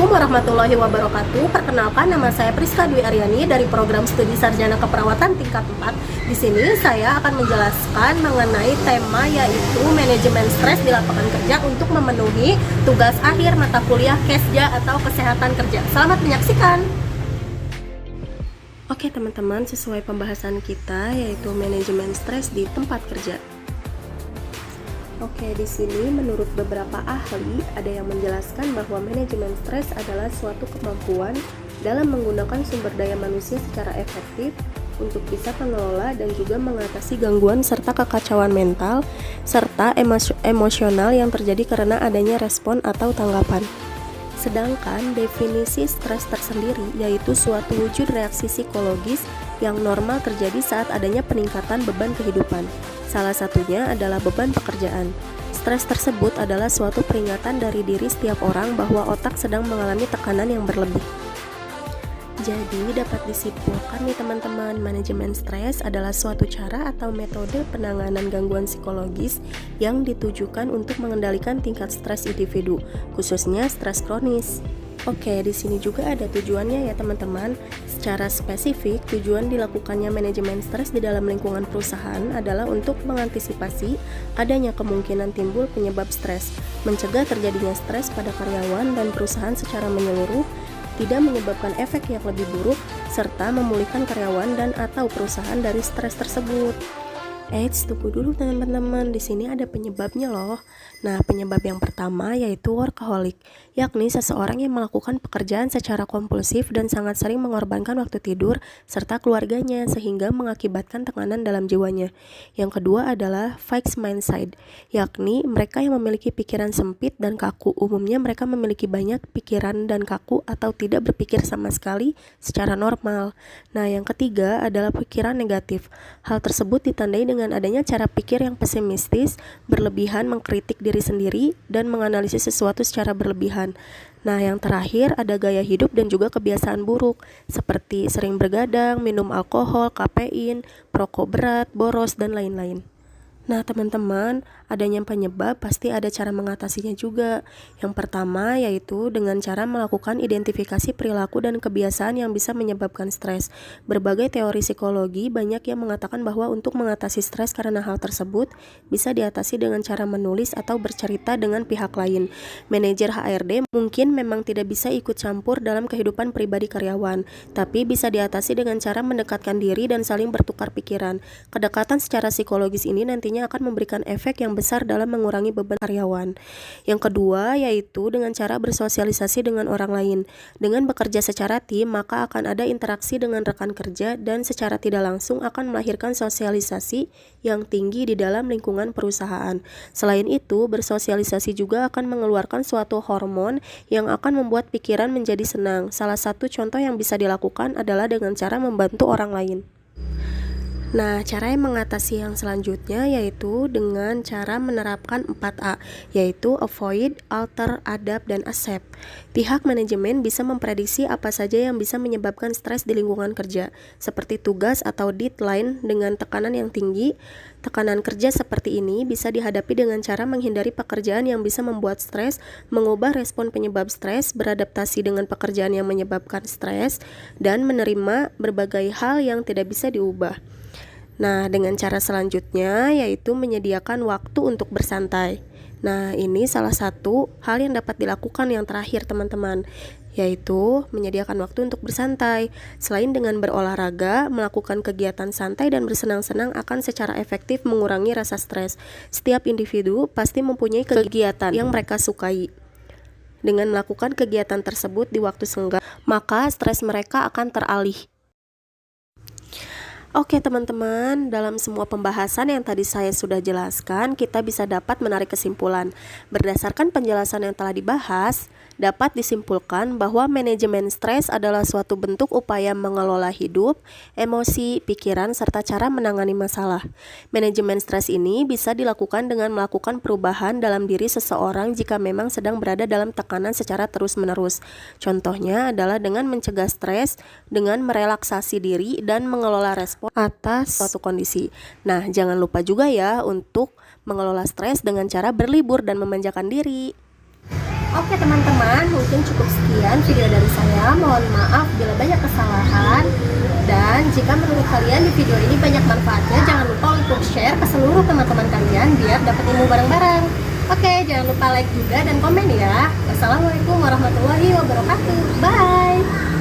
Assalamualaikum warahmatullahi wabarakatuh. Perkenalkan, nama saya Priska Dwi Aryani dari program studi sarjana keperawatan tingkat 4. Di sini saya akan menjelaskan mengenai tema yaitu manajemen stres di lapangan kerja untuk memenuhi tugas akhir mata kuliah KESJA atau kesehatan kerja. Selamat menyaksikan. Oke teman-teman, sesuai pembahasan kita yaitu manajemen stres di tempat kerja. Oke, di sini menurut beberapa ahli ada yang menjelaskan bahwa manajemen stres adalah suatu kemampuan dalam menggunakan sumber daya manusia secara efektif untuk bisa mengelola dan juga mengatasi gangguan serta kekacauan mental serta emosional yang terjadi karena adanya respon atau tanggapan. Sedangkan definisi stres tersendiri yaitu suatu wujud reaksi psikologis yang normal terjadi saat adanya peningkatan beban kehidupan. Salah satunya adalah beban pekerjaan. Stres tersebut adalah suatu peringatan dari diri setiap orang bahwa otak sedang mengalami tekanan yang berlebih. Jadi dapat disimpulkan nih teman-teman, manajemen stres adalah suatu cara atau metode penanganan gangguan psikologis yang ditujukan untuk mengendalikan tingkat stres individu, khususnya stres kronis. Oke, di sini juga ada tujuannya ya teman-teman. Secara spesifik, tujuan dilakukannya manajemen stres di dalam lingkungan perusahaan adalah untuk mengantisipasi adanya kemungkinan timbul penyebab stres, mencegah terjadinya stres pada karyawan dan perusahaan secara menyeluruh, tidak menyebabkan efek yang lebih buruk, serta memulihkan karyawan dan atau perusahaan dari stres tersebut. Tunggu dulu teman-teman, di sini ada penyebabnya loh. Nah, penyebab yang pertama yaitu workaholic, yakni seseorang yang melakukan pekerjaan secara kompulsif dan sangat sering mengorbankan waktu tidur serta keluarganya sehingga mengakibatkan tekanan dalam jiwanya. Yang kedua adalah fixed mindset, yakni mereka yang memiliki pikiran sempit dan kaku. Umumnya mereka memiliki banyak pikiran dan kaku atau tidak berpikir sama sekali secara normal. Nah, yang ketiga adalah pikiran negatif. Hal tersebut ditandai dengan adanya cara pikir yang pesimistis, berlebihan, mengkritik diri sendiri, dan menganalisis sesuatu secara berlebihan. Nah, yang terakhir ada gaya hidup dan juga kebiasaan buruk, seperti sering bergadang, minum alkohol, kafein, perokok berat, boros, dan lain-lain. Nah teman-teman, adanya penyebab pasti ada cara mengatasinya juga. Yang pertama yaitu dengan cara melakukan identifikasi perilaku dan kebiasaan yang bisa menyebabkan stres. Berbagai teori psikologi banyak yang mengatakan bahwa untuk mengatasi stres karena hal tersebut bisa diatasi dengan cara menulis atau bercerita dengan pihak lain. Manajer HRD mungkin memang tidak bisa ikut campur dalam kehidupan pribadi karyawan, tapi bisa diatasi dengan cara mendekatkan diri dan saling bertukar pikiran. Kedekatan secara psikologis ini nantinya akan memberikan efek yang besar dalam mengurangi beban karyawan. Yang kedua yaitu dengan cara bersosialisasi dengan orang lain. Dengan bekerja secara tim, maka akan ada interaksi dengan rekan kerja dan secara tidak langsung akan melahirkan sosialisasi yang tinggi di dalam lingkungan perusahaan. Selain itu, bersosialisasi juga akan mengeluarkan suatu hormon yang akan membuat pikiran menjadi senang. Salah satu contoh yang bisa dilakukan adalah dengan cara membantu orang lain. Nah, cara yang mengatasi yang selanjutnya yaitu dengan cara menerapkan 4A, yaitu avoid, alter, adapt, dan accept. Pihak manajemen bisa memprediksi apa saja yang bisa menyebabkan stres di lingkungan kerja, seperti tugas atau deadline dengan tekanan yang tinggi. Tekanan kerja seperti ini bisa dihadapi dengan cara menghindari pekerjaan yang bisa membuat stres, mengubah respon penyebab stres, beradaptasi dengan pekerjaan yang menyebabkan stres, dan menerima berbagai hal yang tidak bisa diubah. Nah, dengan cara selanjutnya yaitu menyediakan waktu untuk bersantai. Nah, ini salah satu hal yang dapat dilakukan yang terakhir teman-teman, yaitu menyediakan waktu untuk bersantai. Selain dengan berolahraga, melakukan kegiatan santai dan bersenang-senang akan secara efektif mengurangi rasa stres. Setiap individu pasti mempunyai kegiatan yang mereka sukai. Dengan melakukan kegiatan tersebut di waktu senggang, maka stres mereka akan teralih. Oke teman-teman, dalam semua pembahasan yang tadi saya sudah jelaskan, kita bisa dapat menarik kesimpulan. Berdasarkan penjelasan yang telah dibahas, dapat disimpulkan bahwa manajemen stres adalah suatu bentuk upaya mengelola hidup, emosi, pikiran, serta cara menangani masalah. Manajemen stres ini bisa dilakukan dengan melakukan perubahan dalam diri seseorang jika memang sedang berada dalam tekanan secara terus-menerus. Contohnya adalah dengan mencegah stres, dengan merelaksasi diri, dan mengelola respon atas suatu kondisi. Nah, jangan lupa juga ya untuk mengelola stres dengan cara berlibur dan memanjakan diri. Oke teman-teman, mungkin cukup sekian video dari saya. Mohon maaf bila banyak kesalahan. Dan jika menurut kalian di video ini banyak manfaatnya, jangan lupa untuk share ke seluruh teman-teman kalian biar dapat ilmu bareng-bareng. Oke, jangan lupa like juga dan komen ya. Wassalamualaikum warahmatullahi wabarakatuh. Bye.